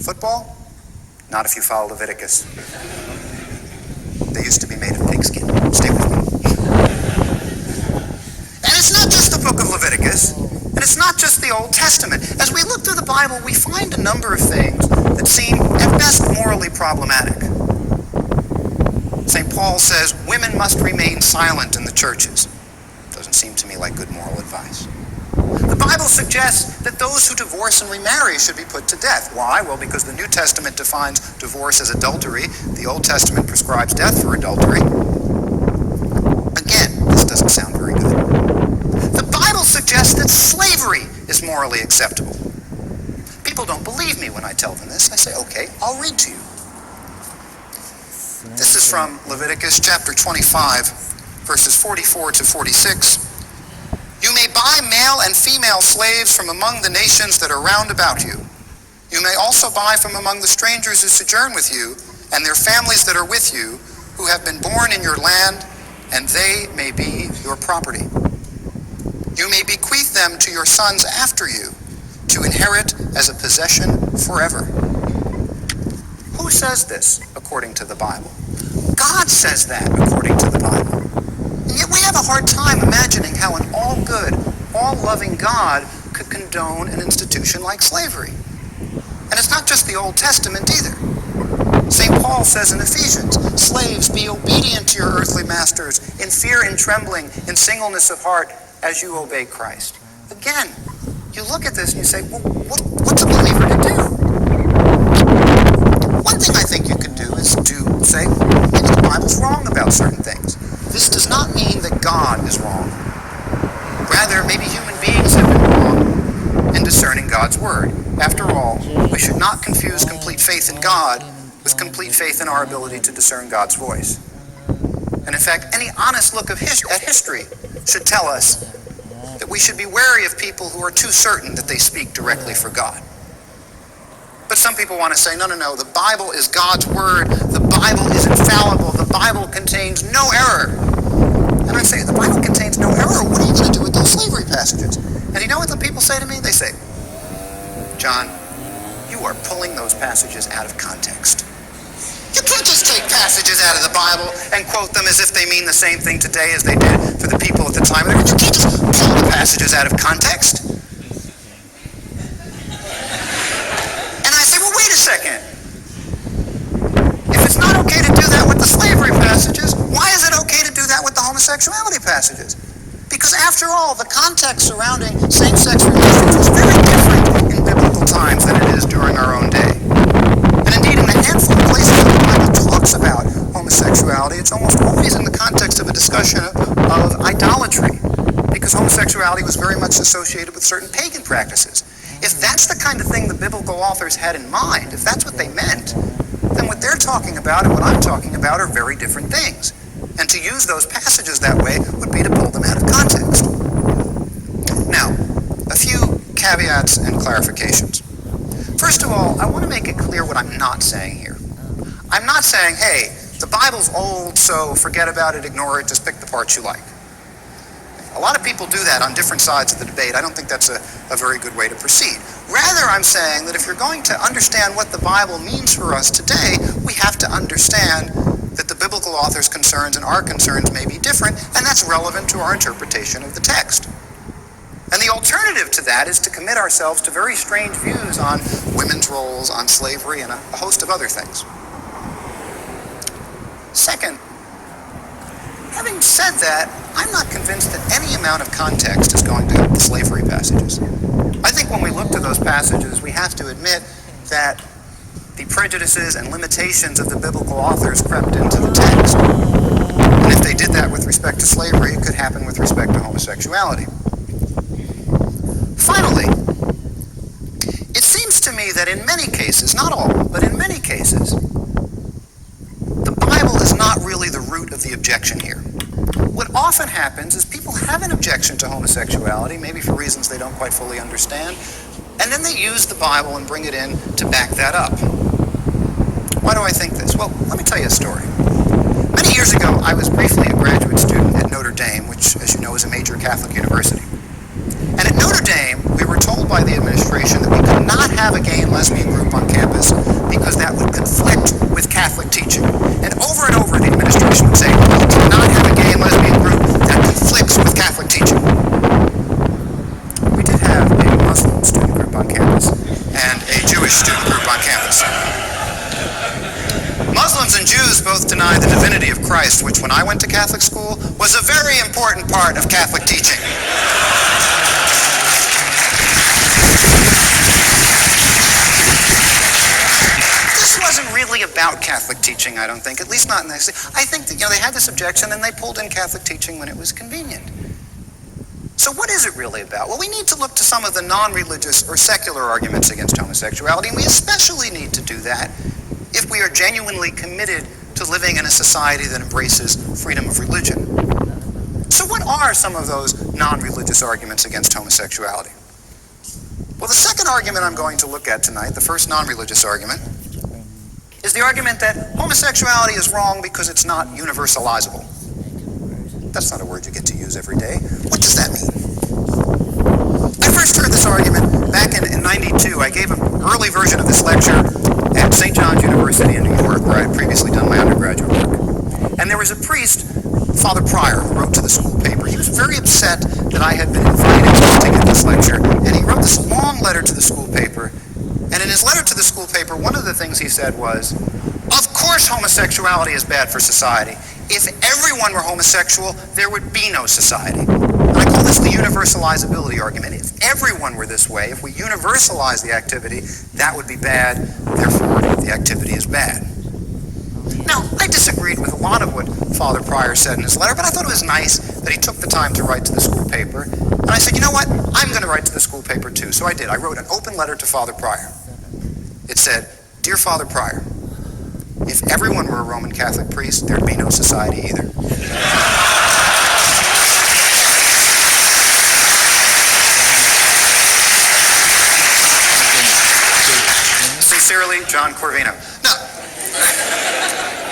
Football? Not if you follow Leviticus. They used to be made of pigskin. Stay with me. And it's not just the book of Leviticus, and it's not just the Old Testament. As we look through the Bible, we find a number of things that seem, at best, morally problematic. St. Paul says women must remain silent in the churches. Doesn't seem to me like good moral advice. The Bible suggests that those who divorce and remarry should be put to death. Why? Well, because the New Testament defines divorce as adultery. The Old Testament prescribes death for adultery. Again, this doesn't sound very good. The Bible suggests that slavery is morally acceptable. People don't believe me when I tell them this. I say, okay, I'll read to you. This is from Leviticus chapter 25, verses 44 to 46. You may buy male and female slaves from among the nations that are round about you. You may also buy from among the strangers who sojourn with you, and their families that are with you, who have been born in your land, and they may be your property. You may bequeath them to your sons after you, to inherit as a possession forever. Who says this according to the Bible? God says that according to the Bible. And yet we have a hard time imagining how an all-good, all-loving God could condone an institution like slavery. And it's not just the Old Testament either. St. Paul says in Ephesians, slaves, be obedient to your earthly masters, in fear and trembling, in singleness of heart, as you obey Christ. Again, you look at this and you say, well, what's a believer to do? One thing I think you could do is to say, maybe the Bible's wrong about certain things. This does not mean that God is wrong. Rather, maybe human beings have been wrong in discerning God's word. After all, we should not confuse complete faith in God with complete faith in our ability to discern God's voice. And in fact, any honest look at history should tell us that we should be wary of people who are too certain that they speak directly for God. But some people want to say, no, the Bible is God's word. The Bible is infallible. The Bible contains no error. And I say, the Bible contains no error. What are you going to do with those slavery passages? And you know what the people say to me? They say, John, you are pulling those passages out of context. You can't just take passages out of the Bible and quote them as if they mean the same thing today as they did for the people at the time. You can't just pull the passages out of context. Wait a second. If it's not okay to do that with the slavery passages, why is it okay to do that with the homosexuality passages? Because after all, the context surrounding same-sex relations was very different in biblical times than it is during our own day. And indeed, in the handful of places that the Bible talks about homosexuality, it's almost always in the context of a discussion of idolatry, because homosexuality was very much associated with certain pagan practices. If that's the kind of thing the biblical authors had in mind, if that's what they meant, then what they're talking about and what I'm talking about are very different things. And to use those passages that way would be to pull them out of context. Now, a few caveats and clarifications. First of all, I want to make it clear what I'm not saying here. I'm not saying, hey, the Bible's old, so forget about it, ignore it, just pick the parts you like. A lot of people do that on different sides of the debate. I don't think that's a very good way to proceed. Rather, I'm saying that if you're going to understand what the Bible means for us today, we have to understand that the biblical author's concerns and our concerns may be different, and that's relevant to our interpretation of the text. And the alternative to that is to commit ourselves to very strange views on women's roles, on slavery, and a host of other things. Second, having said that, I'm not convinced that any amount of context is going to help the slavery passages. I think when we look to those passages, we have to admit that the prejudices and limitations of the biblical authors crept into the text. And if they did that with respect to slavery, it could happen with respect to homosexuality. Finally, it seems to me that in many cases, not all, but in many cases, the Bible is not really the root of the objection here. What often happens is people have an objection to homosexuality, maybe for reasons they don't quite fully understand, and then they use the Bible and bring it in to back that up. Why do I think this? Well, let me tell you a story. Many years ago, I was briefly a graduate student at Notre Dame, which, as you know, is a major Catholic university. And at Notre Dame, we were told by the administration that we could not have a gay and lesbian group on campus Jewish student group on campus. Muslims and Jews both deny the divinity of Christ, which when I went to Catholic school was a very important part of Catholic teaching. This wasn't really about Catholic teaching, I don't think, at least not in this. I think that, they had this objection and they pulled in Catholic teaching when it was convenient. So what is it really about? Well, we need to look to some of the non-religious or secular arguments against homosexuality, and we especially need to do that if we are genuinely committed to living in a society that embraces freedom of religion. So what are some of those non-religious arguments against homosexuality? Well, the second argument I'm going to look at tonight, the first non-religious argument, is the argument that homosexuality is wrong because it's not universalizable. That's not a word you get to use every day. What does that mean? I first heard this argument back in 92. I gave an early version of this lecture at St. John's University in New York, where I had previously done my undergraduate work. And there was a priest, Father Pryor, who wrote to the school paper. He was very upset that I had been invited to give this lecture, and he wrote this long letter to the school paper. And in his letter to the school paper, one of the things he said was, "Of course homosexuality is bad for society. If everyone were homosexual, there would be no society." And I call this the universalizability argument. If everyone were this way, if we universalize the activity, that would be bad, therefore the activity is bad. Now, I disagreed with a lot of what Father Pryor said in his letter, but I thought it was nice that he took the time to write to the school paper. And I said, you know what? I'm going to write to the school paper too. So I did. I wrote an open letter to Father Pryor. It said, "Dear Father Pryor, if everyone were a Roman Catholic priest, there'd be no society either." Sincerely, John Corvino. Now,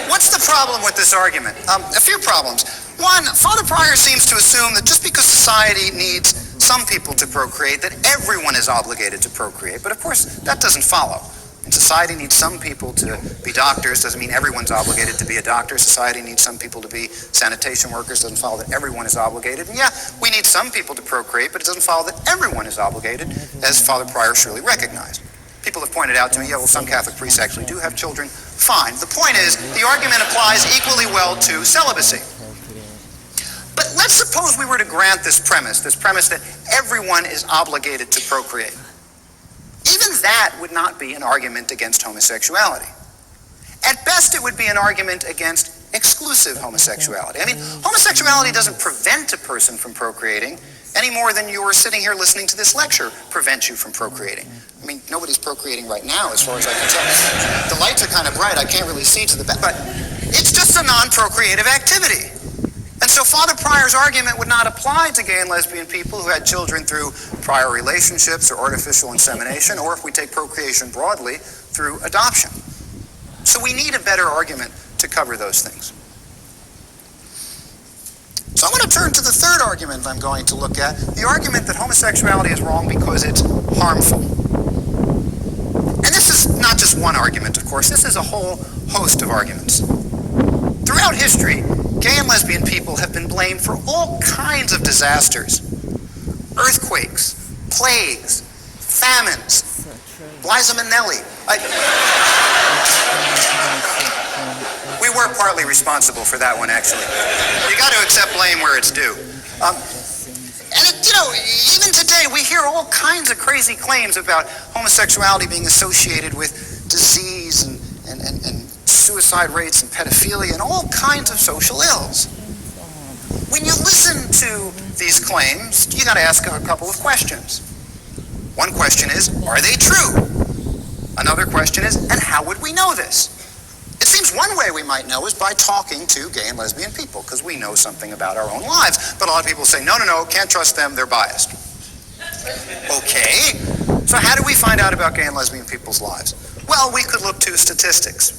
what's the problem with this argument? A few problems. One, Father Pryor seems to assume that just because society needs some people to procreate, that everyone is obligated to procreate. But of course, that doesn't follow. And society needs some people to be doctors, doesn't mean everyone's obligated to be a doctor. Society needs some people to be sanitation workers, doesn't follow that everyone is obligated. And yeah, we need some people to procreate, but it doesn't follow that everyone is obligated, as Father Pryor surely recognized. People have pointed out to me, yeah, well, some Catholic priests actually do have children. Fine. The point is, the argument applies equally well to celibacy. But let's suppose we were to grant this premise that everyone is obligated to procreate. Even that would not be an argument against homosexuality. At best, it would be an argument against exclusive homosexuality. I mean, homosexuality doesn't prevent a person from procreating any more than your sitting here listening to this lecture prevents you from procreating. I mean, nobody's procreating right now, as far as I can tell. The lights are kind of bright. I can't really see to the back. But it's just a non-procreative activity. And so Father Pryor's argument would not apply to gay and lesbian people who had children through prior relationships or artificial insemination, or if we take procreation broadly, through adoption. So we need a better argument to cover those things. So I want to turn to the third argument I'm going to look at, the argument that homosexuality is wrong because it's harmful. And this is not just one argument, of course. This is a whole host of arguments. Throughout history, gay and lesbian people have been blamed for all kinds of disasters. Earthquakes, plagues, famines, Liza Minnelli. We were partly responsible for that one, actually. You got to accept blame where it's due. Even today, we hear all kinds of crazy claims about homosexuality being associated with disease and suicide rates and pedophilia and all kinds of social ills. When you listen to these claims, you got to ask a couple of questions. One question is, are they true? Another question is, and how would we know this? It seems one way we might know is by talking to gay and lesbian people, because we know something about our own lives. But a lot of people say, no, can't trust them, they're biased. Okay, so how do we find out about gay and lesbian people's lives? Well, we could look to statistics.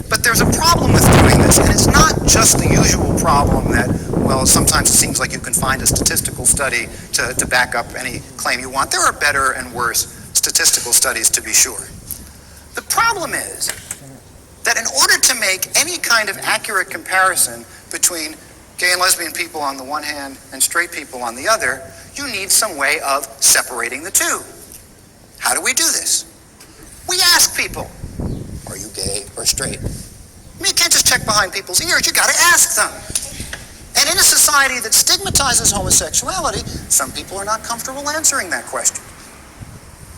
But there's a problem with doing this, and it's not just the usual problem that, well, sometimes it seems like you can find a statistical study to back up any claim you want. There are better and worse statistical studies, to be sure. The problem is that in order to make any kind of accurate comparison between gay and lesbian people on the one hand and straight people on the other, you need some way of separating the two. How do we do this? We ask people, are you gay or straight? I mean, you can't just check behind people's ears, you gotta ask them. And in a society that stigmatizes homosexuality, some people are not comfortable answering that question,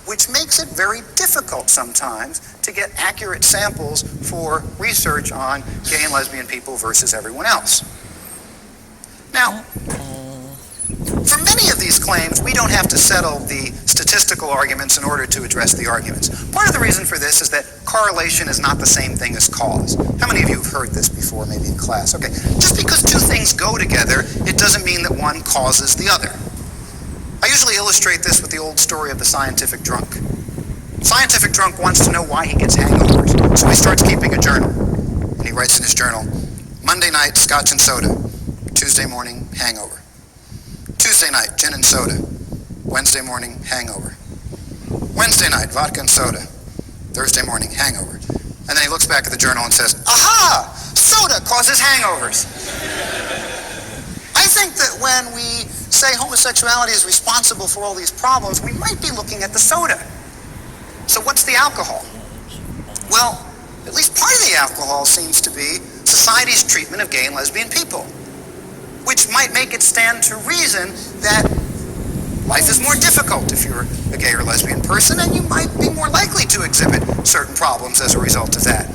which makes it very difficult sometimes to get accurate samples for research on gay and lesbian people versus everyone else. Now, for many of these claims, we don't have to settle the statistical arguments in order to address the arguments. Part of the reason for this is that correlation is not the same thing as cause. How many of you have heard this before, maybe in class? Okay, just because two things go together, it doesn't mean that one causes the other. I usually illustrate this with the old story of the scientific drunk. Scientific drunk wants to know why he gets hangovers, so he starts keeping a journal. And he writes in his journal, Monday night, scotch and soda. Tuesday morning, hangover. Tuesday night, gin and soda. Wednesday morning, hangover. Wednesday night, vodka and soda. Thursday morning, hangover. And then he looks back at the journal and says, aha! Soda causes hangovers. I think that when we say homosexuality is responsible for all these problems, we might be looking at the soda. So what's the alcohol? Well, at least part of the alcohol seems to be society's treatment of gay and lesbian people, which might make it stand to reason that life is more difficult if you're a gay or lesbian person, and you might be more likely to exhibit certain problems as a result of that.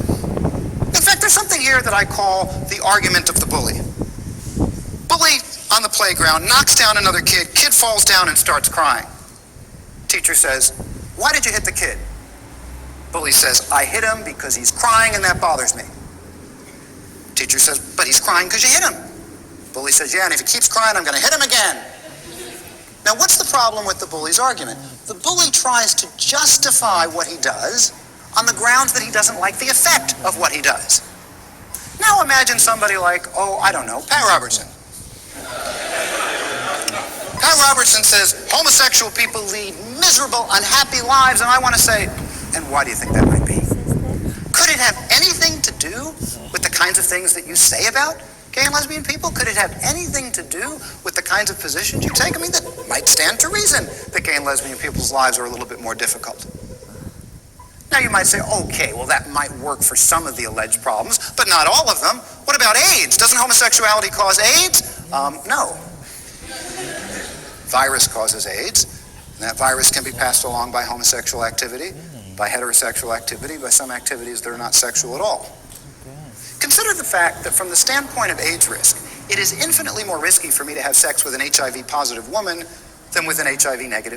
In fact, there's something here that I call the argument of the bully. Bully on the playground knocks down another kid, kid falls down and starts crying. Teacher says, why did you hit the kid? Bully says, I hit him because he's crying and that bothers me. Teacher says, but he's crying because you hit him. Bully says, yeah, and if he keeps crying, I'm going to hit him again. Now, what's the problem with the bully's argument? The bully tries to justify what he does on the grounds that he doesn't like the effect of what he does. Now imagine somebody like, oh, I don't know, Pat Robertson. Pat Robertson says, homosexual people lead miserable, unhappy lives, and I want to say, and why do you think that might be? Could it have anything to do with the kinds of things that you say about gay and lesbian people? Could it have anything to do with the kinds of positions you take? I mean, that might stand to reason that gay and lesbian people's lives are a little bit more difficult. Now you might say, okay, well that might work for some of the alleged problems, but not all of them. What about AIDS? Doesn't homosexuality cause AIDS? No. Virus causes AIDS, and that virus can be passed along by homosexual activity, by heterosexual activity, by some activities that are not sexual at all. Consider the fact that from the standpoint of AIDS risk, it is infinitely more risky for me to have sex with an HIV-positive woman than with an HIV-negative